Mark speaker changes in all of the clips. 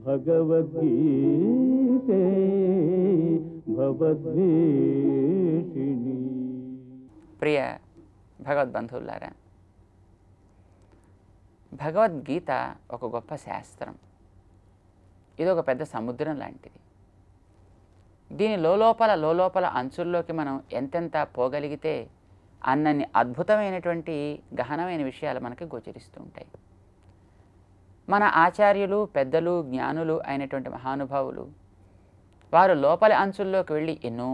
Speaker 1: భగవద్గీతే భవద్వేషిణి.
Speaker 2: ప్రియ భగవద్బంధువులారా, భగవద్గీత ఒక గొప్ప శాస్త్రం. ఇది ఒక పెద్ద సముద్రం లాంటిది. దీని లోలోపల అంచుల్లోకి మనం ఎంతెంత పోగలిగితే అన్నన్ని అద్భుతమైనటువంటి గహనమైన విషయాలు మనకి గోచరిస్తూ ఉంటాయి. మన ఆచార్యులు, పెద్దలు, జ్ఞానులు అయినటువంటి మహానుభావులు వారు లోపలి అంచుల్లోకి వెళ్ళి ఎన్నో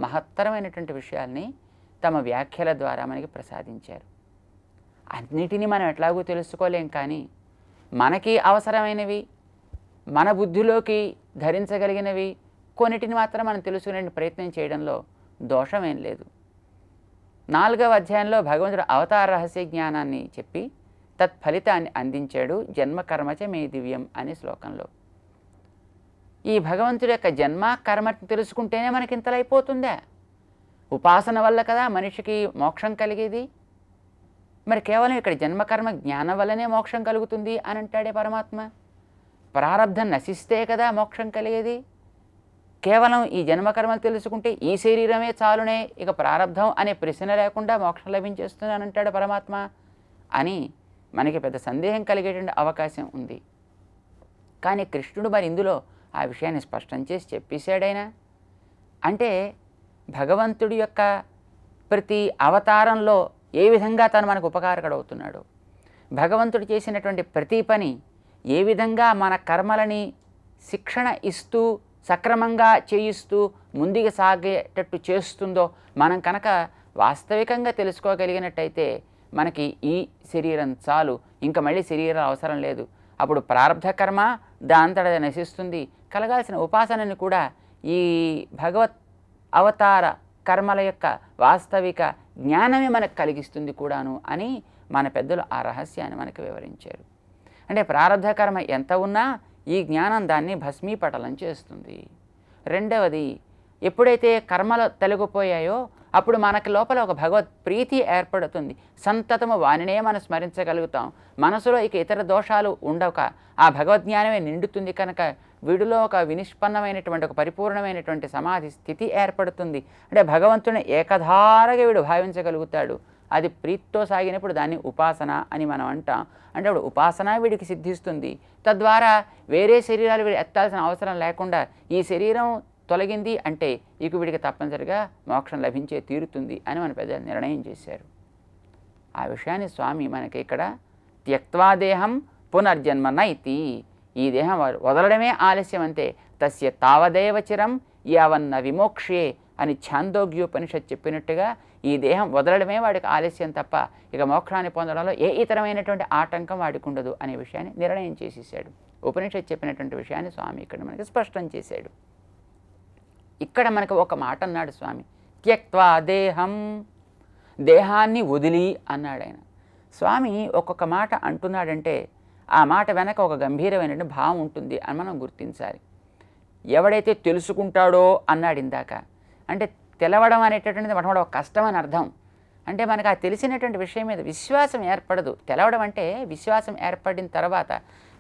Speaker 2: మహత్తరమైనటువంటి విషయాల్ని తమ వ్యాఖ్యల ద్వారా మనకి ప్రసాదించారు. అన్నిటినీ మనం ఎట్లాగూ తెలుసుకోలేం, కానీ మనకి అవసరమైనవి, మన బుద్ధిలోకి ధరించగలిగినవి కొన్నిటిని మాత్రం మనం తెలుసుకునే ప్రయత్నం చేయడంలో దోషమేం లేదు. 4వ అధ్యాయంలో భగవంతుడు అవతార రహస్య జ్ఞానాన్ని చెప్పి తత్ఫలితాన్ని అందించాడు. జన్మ కర్మచ మే దివ్యం అనే శ్లోకంలో. ఈ భగవంతుడి యొక్క జన్మ కర్మ తెలుసుకుంటేనే మనకి ఇంతలో అయిపోతుందా? ఉపాసన వల్ల కదా మనిషికి మోక్షం కలిగేది. మరి కేవలం ఇక్కడ జన్మకర్మ జ్ఞానం వల్లనే మోక్షం కలుగుతుంది అని అంటాడే పరమాత్మ. ప్రారబ్ధం నశిస్తే కదా మోక్షం కలిగేది. కేవలం ఈ జన్మకర్మలు తెలుసుకుంటే ఈ శరీరమే చాలునే, ఇక ప్రారబ్ధం అనే ప్రశ్న లేకుండా మోక్షం లభించేస్తుంది అని అంటాడు పరమాత్మ అని మనకి పెద్ద సందేహం కలిగేటువంటి అవకాశం ఉంది. కానీ కృష్ణుడు మరి ఇందులో ఆ విషయాన్ని స్పష్టం చేసి చెప్పేశాడైనా. అంటే భగవంతుడి యొక్క ప్రతి అవతారంలో ఏ విధంగా తను మనకు ఉపకారకుడవుతున్నాడు, భగవంతుడు చేసినటువంటి ప్రతి పని ఏ విధంగా మన కర్మలని శిక్షణ ఇస్తూ సక్రమంగా చేయిస్తూ ముందుకు సాగేటట్టు చేస్తుందో మనం కనుక వాస్తవికంగా తెలుసుకోగలిగినట్టయితే మనకి ఈ శరీరం చాలు, ఇంకా మళ్ళీ శరీరం అవసరం లేదు. అప్పుడు ప్రారబ్ధ కర్మ దాంతట నశిస్తుంది. కలగాల్సిన ఉపాసనని కూడా ఈ భగవత్ అవతార కర్మల యొక్క వాస్తవిక జ్ఞానమే మనకు కలిగిస్తుంది కూడాను అని మన పెద్దలు ఆ రహస్యాన్ని మనకు వివరించారు. అంటే ప్రారబ్ధ కర్మ ఎంత ఉన్నా ఈ జ్ఞానం దాన్ని భస్మీపటలం చేస్తుంది. రెండవది, ఎప్పుడైతే కర్మలు తొలగిపోయాయో అప్పుడు మనకి లోపల ఒక భగవత్ ప్రీతి ఏర్పడుతుంది. సంతతము వానినే మనం స్మరించగలుగుతాం. మనసులో ఇక ఇతర దోషాలు ఉండక ఆ భగవద్జ్ఞానమే నిండుతుంది. కనుక వీడిలో ఒక వినిష్పన్నమైనటువంటి ఒక పరిపూర్ణమైనటువంటి సమాధి స్థితి ఏర్పడుతుంది. అంటే భగవంతుని ఏకధారగా వీడు భావించగలుగుతాడు. అది ప్రీతితో సాగినప్పుడు దాన్ని ఉపాసన అని మనం అంటాం. అంటే అప్పుడు ఉపాసన వీడికి సిద్ధిస్తుంది. తద్వారా వేరే శరీరాలు వీడు ఎత్తాల్సిన అవసరం లేకుండా ఈ శరీరం తొలగింది అంటే ఇక వీడికి తప్పనిసరిగా మోక్షం లభించే తీరుతుంది అని మన పెద్దలు నిర్ణయం చేశారు. ఆ విషయాన్ని స్వామి మనకి ఇక్కడ త్యక్త్వా దేహం పునర్జన్మ నైతి, ఈ దేహం వదలడమే ఆలస్యం అంతే, తస్య తావదేవ చిరం యావన్న విమోక్షే అని ఛాందోగ్యోపనిషత్ చెప్పినట్టుగా ఈ దేహం వదలడమే వాడికి ఆలస్యం తప్ప ఇక మోక్షాన్ని పొందడంలో ఏ ఇతరమైనటువంటి ఆటంకం వాడికి ఉండదు అనే విషయాన్ని నిర్ణయం చేసేసాడు. ఉపనిషత్ చెప్పినటువంటి విషయాన్ని స్వామి ఇక్కడ మనకి స్పష్టం చేశాడు. ఇక్కడ మనకు ఒక మాట అన్నాడు స్వామి, త్యక్త్వా దేహం, దేహాన్ని వదిలి అన్నాడు ఆయన. స్వామి ఒక్కొక్క మాట అంటున్నాడంటే ఆ మాట వెనక ఒక గంభీరమైనటువంటి భావం ఉంటుంది అని మనం గుర్తించాలి. ఎవడైతే తెలుసుకుంటాడో అన్నాడు ఇందాక, అంటే తెలవడం అనేటటువంటిది మొట్టమొదటి ఒక కష్టం అని అర్థం. అంటే మనకు ఆ తెలిసినటువంటి విషయం మీద విశ్వాసం ఏర్పడదు. తెలవడం అంటే విశ్వాసం ఏర్పడిన తర్వాత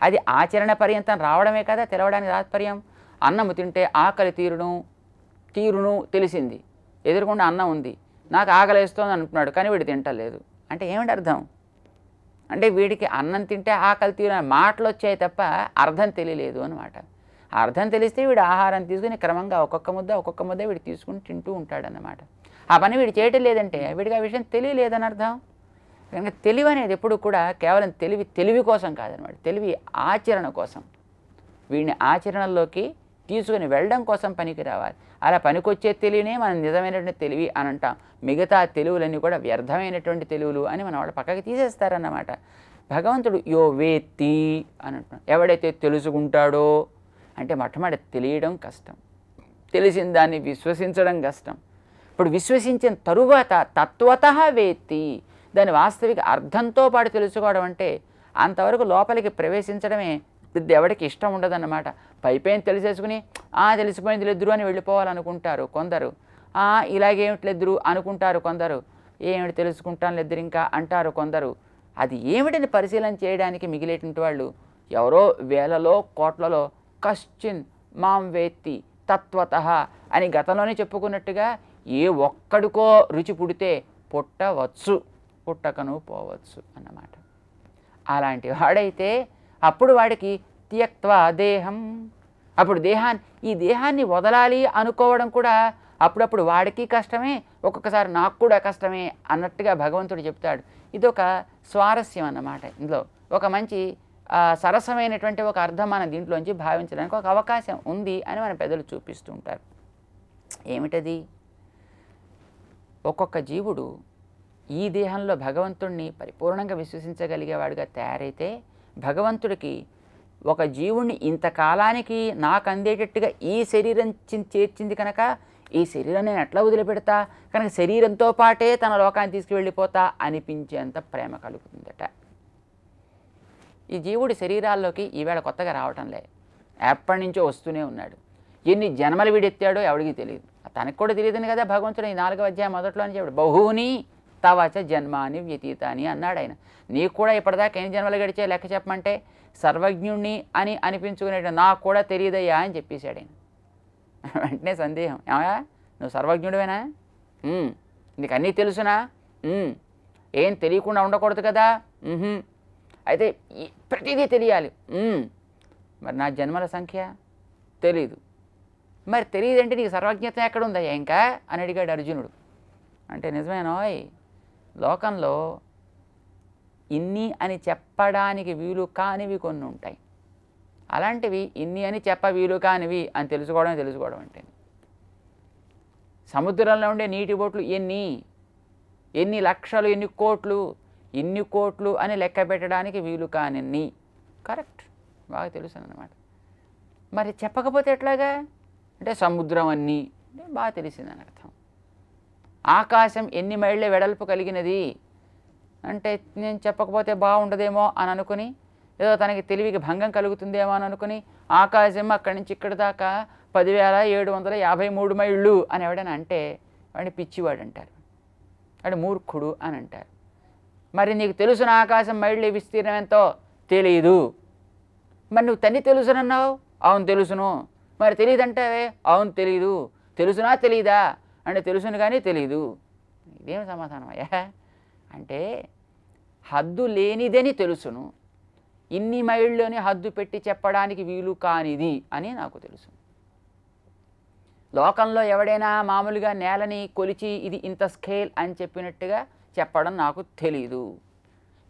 Speaker 2: అది ఆచరణ పర్యంతం రావడమే కదా తెలవడానికి తాత్పర్యం. అన్నము తింటే ఆకలి తీరును తెలిసింది, ఎదురుకుండా అన్నం ఉంది, నాకు ఆకలిస్తోంది అంటున్నాడు, కానీ వీడు తింటలేదు అంటే ఏమిటి అర్థం? అంటే వీడికి అన్నం తింటే ఆకలి తీరు మాటలు వచ్చాయి తప్ప అర్థం తెలియలేదు అనమాట. అర్థం తెలిస్తే వీడు ఆహారం తీసుకుని క్రమంగా ఒక్కొక్క ముద్ద వీడు తీసుకుని తింటూ ఉంటాడన్నమాట. ఆ పని వీడు చేయటం లేదంటే వీడికి ఆ విషయం తెలియలేదని అర్థం. కనుక తెలివి అనేది ఎప్పుడు కూడా కేవలం తెలివి కోసం కాదనమాట, తెలివి ఆచరణ కోసం, వీడిని ఆచరణలోకి తీసుకుని వెళ్ళడం కోసం పనికి రావాలి. అలా పనికొచ్చే తెలివినే మనం నిజమైనటువంటి తెలివి అని అంటాం. మిగతా తెలివులన్నీ కూడా వ్యర్థమైనటువంటి తెలివులు అని మన వాళ్ళు పక్కకి తీసేస్తారన్నమాట. భగవంతుడు యో వేత్తి అని అంటున్నాడు. ఎవడైతే తెలుసుకుంటాడో అంటే మొట్టమొదటి తెలియడం కష్టం, తెలిసిన దాన్ని విశ్వసించడం కష్టం. ఇప్పుడు విశ్వసించిన తరువాత తత్వతః వేత్తి, దాని వాస్తవిక అర్థంతో పాటు తెలుసుకోవడం అంటే అంతవరకు లోపలికి ప్రవేశించడమే ఎవరికి ఇష్టం ఉండదన్నమాట. పైపైన తెలిసేసుకుని తెలిసిపోయింది లెద్దురు అని వెళ్ళిపోవాలనుకుంటారు కొందరు, ఇలాగేమిటి లెద్దురు అనుకుంటారు కొందరు, ఏమిటి తెలుసుకుంటాను లెద్దురు ఇంకా అంటారు కొందరు. అది ఏమిటని పరిశీలన చేయడానికి మిగిలేటువంటి వాళ్ళు ఎవరో వేలలో కోట్లలో కశ్చిన్ మాం వేత్తి తత్వతః అని గతంలోనే చెప్పుకున్నట్టుగా ఏ ఒక్కడికో రుచి పుడితే పుట్టవచ్చు, పుట్టకను పోవచ్చు అన్నమాట. అలాంటి వాడైతే అప్పుడు వాడికి త్యక్త్వా దేహం, అప్పుడు ఈ దేహాన్ని వదలాలి అనుకోవడం కూడా అప్పుడప్పుడు వాడికి కష్టమే, ఒక్కొక్కసారి నాకు కూడా కష్టమే అన్నట్టుగా భగవంతుడు చెప్తాడు. ఇదొక స్వారస్యం అన్నమాట. ఇందులో ఒక మంచి సరసమైనటువంటి ఒక అర్థం మనం దీంట్లోంచి భావించడానికి ఒక అవకాశం ఉంది అని మన పెద్దలు చూపిస్తూ ఉంటారు. ఏమిటది? ఒక్కొక్క జీవుడు ఈ దేహంలో భగవంతుణ్ణి పరిపూర్ణంగా విశ్వసించగలిగేవాడుగా తయారైతే భగవంతుడికి ఒక జీవుణ్ణి ఇంతకాలానికి నాకు అందేటట్టుగా ఈ శరీరం చేర్చింది కనుక ఈ శరీరం నేను ఎట్లా వదిలిపెడతా, కనుక శరీరంతో పాటే తన లోకాన్ని తీసుకువెళ్ళిపోతా అనిపించేంత ప్రేమ కలుగుతుందట. ఈ జీవుడి శరీరాల్లోకి ఈవేళ కొత్తగా రావటంలే, ఎప్పటి నుంచో వస్తూనే ఉన్నాడు. ఎన్ని జన్మలు వీడెత్తాడో ఎవడికి తెలియదు, తనకు కూడా తెలియదని కదా భగవంతుడు ఈ 4వ అధ్యాయం మొదట్లోనే చెప్పాడు. బహూని తవచ జన్మాని వ్యతీతాని అన్నాడు ఆయన. నీకు కూడా ఇప్పటిదాకా ఎన్ని జన్మలు గడిచే లెక్క చెప్పమంటే సర్వజ్ఞుణ్ణి అని అనిపించుకునే నాకు కూడా తెలియదయ్యా అని చెప్పేశాడు ఆయన. వెంటనే సందేహం, ఏమయ్యా నువ్వు సర్వజ్ఞుడివేనా? నీకు అన్నీ తెలుసునా? ఏం తెలియకుండా ఉండకూడదు కదా? అయితే ప్రతిదీ తెలియాలి. మరి నా జన్మల సంఖ్య తెలీదు. మరి తెలియదంటే నీకు సర్వజ్ఞత ఎక్కడుందయ్యా ఇంకా అని అడిగాడు అర్జునుడు. అంటే నిజమేనోయ్, లోకంలో ఇన్ని అని చెప్పడానికి వీలు కానివి కొన్ని ఉంటాయి. అలాంటివి ఇన్ని అని చెప్ప వీలు కానివి అని తెలుసుకోవడం అంటే సముద్రంలో ఉండే నీటి బొట్లు ఎన్ని లక్షలు, ఎన్ని కోట్లు, ఇన్ని కోట్లు అని లెక్క పెట్టడానికి వీలు కానిన్ని. కరెక్ట్, బాగా తెలుసు అన్నమాట. మరి చెప్పకపోతే ఎట్లాగా అంటే సముద్రం అన్నీ అంటే బాగా తెలిసిందని అర్థం. ఆకాశం ఎన్ని మైళ్ళ వెడల్పు కలిగినది అంటే నేను చెప్పకపోతే బాగుండదేమో అని అనుకుని, ఏదో తనకి తెలివికి భంగం కలుగుతుందేమో అని అనుకుని ఆకాశం అక్కడి నుంచి ఇక్కడి దాకా 10,753 మైళ్ళు అని ఎవడైనా అంటే వాడిని పిచ్చివాడు అంటారు, వాడు మూర్ఖుడు అని అంటారు. మరి నీకు తెలుసున ఆకాశం మైళ్ళ విస్తీర్ణం ఎంతో తెలియదు. మరి నువ్వు తన్ని తెలుసునన్నావు, అవును తెలుసును. మరి తెలియదంటావే, అవును తెలీదు. తెలుసునా తెలీదా అంటే తెలుసును కానీ తెలీదు. ఇదేం సమాధానం అయ్యా? అంటే హద్దు లేనిదని తెలుసును, ఇన్ని మైళ్ళలోని హద్దు పెట్టి చెప్పడానికి వీలు కానిది అని నాకు తెలుసు. లోకంలో ఎవడైనా మామూలుగా నేలని కొలిచి ఇది ఇంత స్కేల్ అని చెప్పినట్టుగా చెప్పడం నాకు తెలీదు.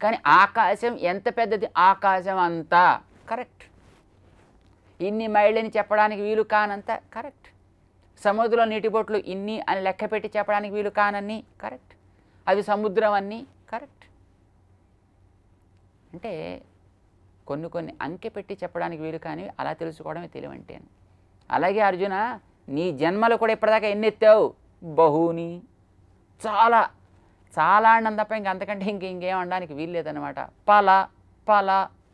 Speaker 2: కానీ ఆకాశం ఎంత పెద్దది, ఆకాశం అంతా కరెక్ట్. ఇన్ని మైళ్ళని చెప్పడానికి వీలు కానంత కరెక్ట్. సముద్రంలో నీటి బొట్లు ఇన్ని అని లెక్క పెట్టి చెప్పడానికి వీలు కానన్ని కరెక్ట్. అవి సముద్రం అన్నీ కరెక్ట్. అంటే కొన్ని అంకె పెట్టి చెప్పడానికి వీలు కానివి అలా తెలుసుకోవడమే తెలివంటే. అలాగే అర్జున, నీ జన్మలు కూడా ఇప్పటిదాకా ఎన్ని ఎత్తావు? బహూని, చాలా చాలా అన్నం తప్ప అంతకంటే ఇంకేం అనడానికి వీలు లేదనమాట. పల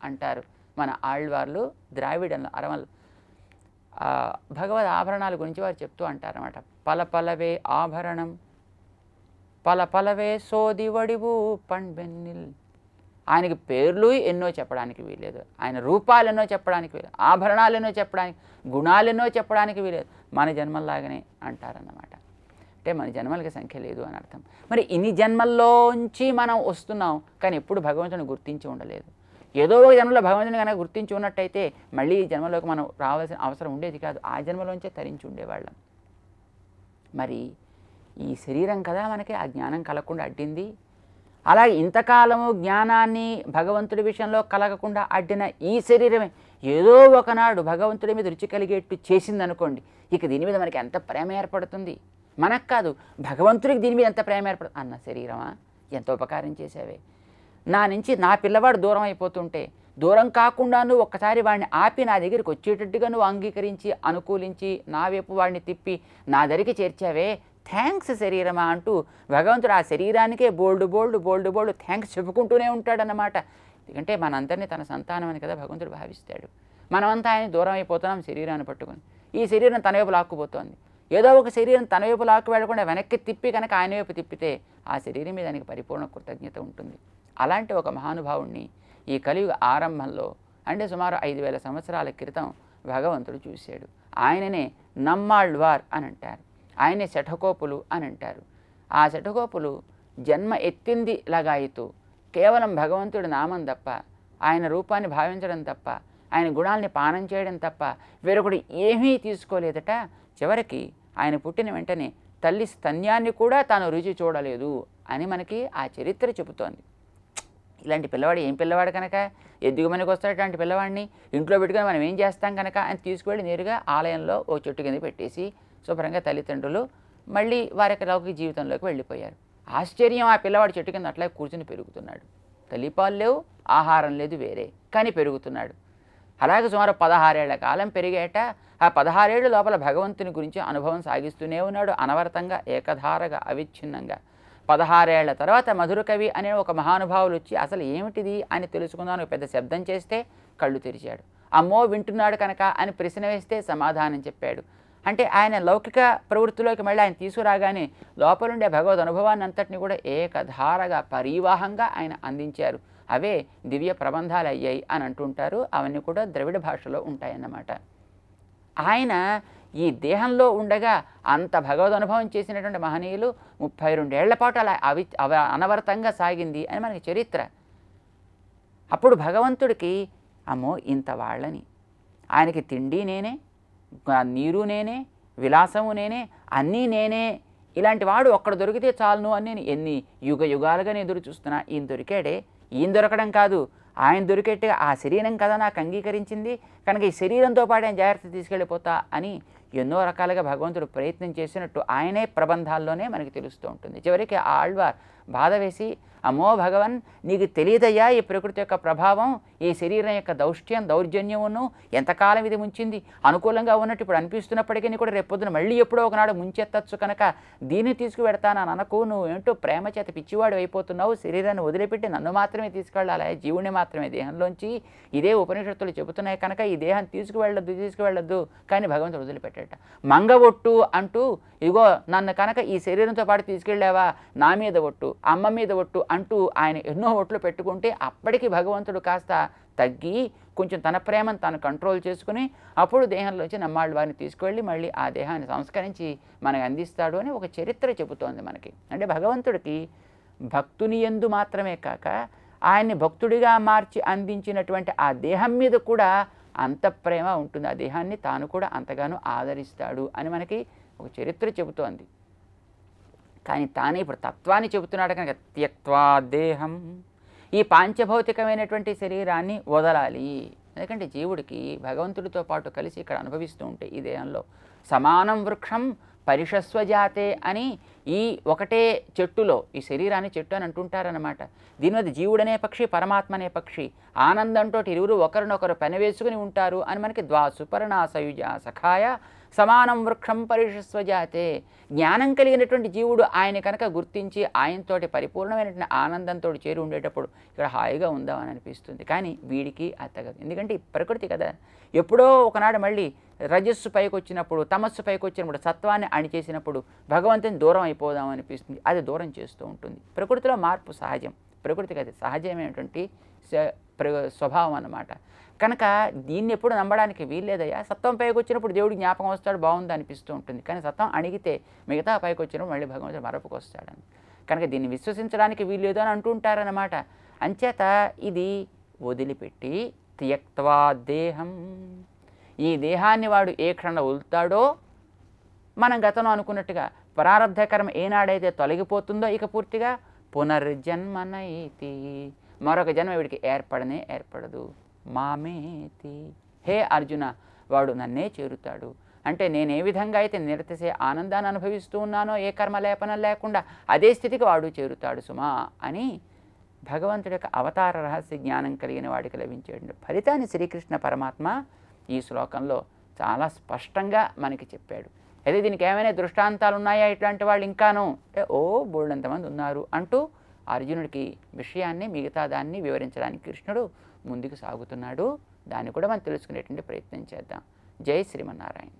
Speaker 2: అంటారు మన ఆళ్వార్లు ద్రావిడంలో అరవలు. భగవద్ ఆభరణాల గురించి వారు చెప్తూ అంటారన్నమాట. పలపలవే ఆభరణం, పలపలవే సోది వడివు పండ్బెన్నిల్. ఆయనకి పేర్లు ఎన్నో చెప్పడానికి వీలేదు, ఆయన రూపాలు ఎన్నో చెప్పడానికి వీలేదు, ఆభరణాలు ఎన్నో చెప్పడానికి, గుణాలు ఎన్నో చెప్పడానికి వీలేదు. మన జన్మల్లాగానే అంటారన్నమాట. అంటే మన జన్మలకి సంఖ్య లేదు అని అర్థం. మరి ఇన్ని జన్మల్లోంచి మనం వస్తున్నాం, కానీ ఎప్పుడు భగవంతుని గుర్తించి ఉండలేదు. ఏదో ఒక జన్మలో భగవంతుని కనుక గుర్తించి ఉన్నట్టయితే మళ్ళీ ఈ జన్మలోకి మనం రావాల్సిన అవసరం ఉండేది కాదు, ఆ జన్మలోంచే తరించి ఉండేవాళ్ళం. మరి ఈ శరీరం కదా మనకి ఆ జ్ఞానం కలగకుండా అడ్డింది. అలాగే ఇంతకాలము జ్ఞానాన్ని భగవంతుడి విషయంలో కలగకుండా అడ్డిన ఈ శరీరమే ఏదో ఒకనాడు భగవంతుడి మీద రుచి కలిగేట్టు చేసిందనుకోండి, ఇక దీని మీద మనకి ఎంత ప్రేమ ఏర్పడుతుంది. మనకు కాదు, భగవంతుడికి దీని మీద ఎంత ప్రేమ ఏర్పడుతుంది. అన్న శరీరమా ఎంత ఉపకారం చేసావే, నా నుంచి నా పిల్లవాడు దూరం అయిపోతుంటే దూరం కాకుండా నువ్వు ఒక్కసారి వాడిని ఆపి నా దగ్గరికి వచ్చేటట్టుగా నువ్వు అంగీకరించి అనుకూలించి నా వైపు వాడిని తిప్పి నా దగ్గరికి చేర్చావే, థ్యాంక్స్ శరీరమా అంటూ భగవంతుడు ఆ శరీరానికే బోల్డ్ థ్యాంక్స్ చెప్పుకుంటూనే ఉంటాడన్నమాట. ఎందుకంటే మనందరినీ తన సంతానం అని కదా భగవంతుడు భావిస్తాడు. మనమంతా ఆయన దూరం అయిపోతున్నాం శరీరాన్ని పట్టుకొని. ఈ శరీరం తన వైపు లాక్కుపోతోంది. ఏదో ఒక శరీరం తన వైపు లాక్కు వెళ్ళకుండా వెనక్కి తిప్పి కనుక ఆయన వైపు తిప్పితే ఆ శరీరం మీద ఆయనకి పరిపూర్ణ కృతజ్ఞత ఉంటుంది. అలాంటి ఒక మహానుభావుణ్ణి ఈ కలియుగ ఆరంభంలో అంటే సుమారు 5,000 సంవత్సరాల క్రితం భగవంతుడు చూశాడు. ఆయననే నమ్మాళ్వార్ అని అంటారు, ఆయనే శఠకోపులు అని అంటారు. ఆ శఠకోపులు జన్మ ఎత్తింది లగాయితూ కేవలం భగవంతుడి నామం తప్ప, ఆయన రూపాన్ని భావించడం తప్ప, ఆయన గుణాలని పానం చేయడం తప్ప వేరొకటి ఏమీ తీసుకోలేదట. చివరికి ఆయన పుట్టిన వెంటనే తల్లి స్తన్యాన్ని కూడా తాను రుచి చూడలేదు అని మనకి ఆ చరిత్ర చెబుతోంది. ఇలాంటి పిల్లవాడు ఏం పిల్లవాడు కనుక, ఎద్దుగుమనికి వస్తాడు పిల్లవాడిని ఇంట్లో పెట్టుకొని మనం ఏం చేస్తాం కనుక అని తీసుకువెళ్ళి నేరుగా ఆలయంలో ఓ చెట్టు కింద పెట్టేసి శుభ్రంగా తల్లిదండ్రులు మళ్ళీ వారి యొక్క లౌకిక జీవితంలోకి వెళ్ళిపోయారు. ఆశ్చర్యం, ఆ పిల్లవాడు చెట్టు కింద అట్లా కూర్చుని పెరుగుతున్నాడు. తల్లిపాలు లేవు, ఆహారం లేదు వేరే, కానీ పెరుగుతున్నాడు. అలాగే సుమారు 16 ఏళ్ల కాలం పెరిగేట. ఆ 16 ఏళ్ళ లోపల భగవంతుని గురించి అనుభవం సాగిస్తూనే ఉన్నాడు, అనవరతంగా, ఏకధారగా, అవిచ్ఛిన్నంగా. 16 ఏళ్ల తర్వాత మధురకవి అనే ఒక మహానుభావులు వచ్చి అసలు ఏమిటిది అని తెలుసుకుందాం పెద్ద శబ్దం చేస్తే కళ్ళు తెరిచాడు. అమ్మో వింటున్నాడు కనుక అని ప్రశ్న వేస్తే సమాధానం చెప్పాడు. అంటే ఆయన లౌకిక ప్రవృత్తిలోకి మళ్ళీ ఆయన తీసుకురాగానే లోపలుండే భగవద్ అనుభవాన్ని అంతటిని కూడా ఏకధారగా పరివాహంగా ఆయన అందించారు. అవే దివ్య ప్రబంధాలు అయ్యాయి అని అంటుంటారు. అవన్నీ కూడా ద్రవిడ భాషలో ఉంటాయన్నమాట. ఆయన ఈ దేహంలో ఉండగా అంత భగవద్ అనుభవం చేసినటువంటి మహనీయులు 32 ఏళ్ల పాటు అలా అనవరతంగా సాగింది అని మనకి చరిత్ర. అప్పుడు భగవంతుడికి అమ్మో ఇంత వాళ్ళని, ఆయనకి తిండి నేనే, నీరు నేనే, విలాసము నేనే, అన్నీ నేనే, ఇలాంటి వాడు ఒక్కడ దొరికితే చాలును అని నేను ఎన్ని యుగ యుగాలుగా నేను ఎదురు చూస్తున్నా. ఈయన దొరికాడే, ఈయన దొరకడం కాదు, ఆయన దొరికేట్టు ఆ శరీరం కదా నాకు అంగీకరించింది కనుక ఈ శరీరంతో పాటు ఆయన జాగ్రత్త తీసుకెళ్ళిపోతా అని ఎన్నో రకాలుగా భగవంతుడు ప్రయత్నం చేసినట్టు ఆయనే ప్రబంధాల్లోనే మనకి తెలుస్తూ ఉంటుంది. చివరికి ఆ ఆళ్వార్ బాధ వేసి అమ్మో భగవన్ నీకు తెలియదయ్యా ఈ ప్రకృతి యొక్క ప్రభావం, ఈ శరీరం యొక్క దౌర్జన్యమును ఎంతకాలం ఇది ముంచింది, అనుకూలంగా ఉన్నట్టు ఇప్పుడు అనిపిస్తున్నప్పటికీ కూడా రేపొద్దున మళ్ళీ ఎప్పుడో ఒకనాడు ముంచెత్తచ్చు కనుక దీన్ని తీసుకువెడతాను అని అనకు, నువ్వు ఏంటో ప్రేమ చేత పిచ్చివాడు అయిపోతున్నావు, శరీరాన్ని వదిలిపెట్టి నన్ను మాత్రమే తీసుకెళ్ళాలి, జీవుని మాత్రమే దేహంలోంచి, ఇదే ఉపనిషత్తులు చెబుతున్నాయి కనుక ఈ దేహాన్ని తీసుకువెళ్ళొద్దు కానీ భగవంతుడు వదిలిపెట్టాడు. మంగవొట్టు అంటూ ఇగో నన్ను కనుక ఈ శరీరంతో పాటు తీసుకెళ్ళావా, నా మీద ఒట్టు, అమ్మ మీద ఒట్టు అంటూ ఆయన ఎన్నో ఒట్లు పెట్టుకుంటే అప్పటికి భగవంతుడు కాస్త తగ్గి కొంచెం తన ప్రేమను తాను కంట్రోల్ చేసుకుని అప్పుడు దేహంలోంచి నమ్మాళ్ళ వారిని తీసుకువెళ్ళి మళ్ళీ ఆ దేహాన్ని సంస్కరించి మనకు అందిస్తాడు అని ఒక చరిత్ర చెబుతోంది మనకి. అంటే భగవంతుడికి భక్తుని యందు మాత్రమే కాక ఆయన్ని భక్తుడిగా మార్చి అందించినటువంటి ఆ దేహం మీద కూడా అంత ప్రేమ ఉంటుంది, ఆ దేహాన్ని తాను కూడా అంతగానో ఆదరిస్తాడు అని మనకి ఒక చరిత్ర చెబుతోంది. కానీ తానే ఇప్పుడు తత్వాన్ని చెబుతున్నాడు కనుక త్యక్త్వా దేహం, ఈ పాంచభౌతికమైనటువంటి శరీరాన్ని వదలాలి. ఎందుకంటే జీవుడికి భగవంతుడితో పాటు కలిసి ఇక్కడ అనుభవిస్తూ ఉంటే ఈ దేహంలో సమానం వృక్షం పరిషస్వజాతే అని ఈ ఒకటే చెట్టులో ఈ శరీరాన్ని చెట్టు అని అంటుంటారనమాట. దీని మీద జీవుడనే పక్షి, పరమాత్మ అనే పక్షి ఆనందంతో ఇరువురు ఒకరినొకరు పెనవేసుకుని ఉంటారు అని మనకి ద్వా సుపర్ణా సయుజ సఖాయ సమానం వృక్షం పరిషస్వజాతే. జ్ఞానం కలిగినటువంటి జీవుడు ఆయన కనుక గుర్తించి ఆయనతోటి పరిపూర్ణమైనటువంటి ఆనందంతో చేరి ఉండేటప్పుడు ఇక్కడ హాయిగా ఉందామని అనిపిస్తుంది. కానీ వీడికి అత్తగదు, ఎందుకంటే ఈ ప్రకృతి కదా, ఎప్పుడో ఒకనాడు మళ్ళీ రజస్సు పైకి వచ్చినప్పుడు, తమస్సు పైకి వచ్చినప్పుడు, సత్వాన్ని అణిచేసినప్పుడు భగవంతుని దూరం అయిపోదాం అనిపిస్తుంది, అది దూరం చేస్తూ ఉంటుంది. ప్రకృతిలో మార్పు సహజం, ప్రకృతికి అది సహజమైనటువంటి స్వభావం అన్నమాట. కనుక దీన్ని ఎప్పుడు నమ్మడానికి వీల్లేదయ్యా. సత్వం పైకి వచ్చినప్పుడు దేవుడు జ్ఞాపకం వస్తాడు, బాగుంది అనిపిస్తూ ఉంటుంది. కానీ సత్వం అణిగితే మిగతా పైకి వచ్చినప్పుడు మళ్ళీ భగవంతుడు మరపుకు వస్తాడని, కనుక దీన్ని విశ్వసించడానికి వీల్లేదు అని అంటుంటారన్నమాట. అంచేత ఇది వదిలిపెట్టి త్యక్త్వా దేహం, ఈ దేహాన్ని వాడు ఏ క్షణం వదులుతాడో, మనం గతంలో అనుకున్నట్టుగా ప్రారబ్ధ కర్మ ఏనాడైతే తొలగిపోతుందో ఇక పూర్తిగా పునర్జన్మనైతి, మరొక జన్మ వీడికి ఏర్పడదు. మామేతి, హే అర్జున వాడు నన్నే చేరుతాడు. అంటే నేను ఏ విధంగా అయితే నిరతిసే ఆనందాన్ని అనుభవిస్తూ ఉన్నానో ఏ కర్మలేపనం లేకుండా అదే స్థితికి వాడు చేరుతాడు సుమా అని భగవంతుడి యొక్క అవతార రహస్య జ్ఞానం కలిగిన వాడికి లభించే ఫలితాన్ని శ్రీకృష్ణ పరమాత్మ ఈ శ్లోకంలో చాలా స్పష్టంగా మనకి చెప్పాడు. అయితే దీనికి ఏమైనా దృష్టాంతాలు ఉన్నాయా ఇట్లాంటి వాళ్ళు ఇంకాను అంటే బోల్డంతమంది ఉన్నారు అంటూ అర్జునుడికి విషయాన్ని మిగతా దాన్ని వివరించడానికి కృష్ణుడు ముందుకు సాగుతున్నాడు. దాన్ని కూడా మనం తెలుసుకునేటువంటి ప్రయత్నం చేద్దాం. జై శ్రీమన్నారాయణ.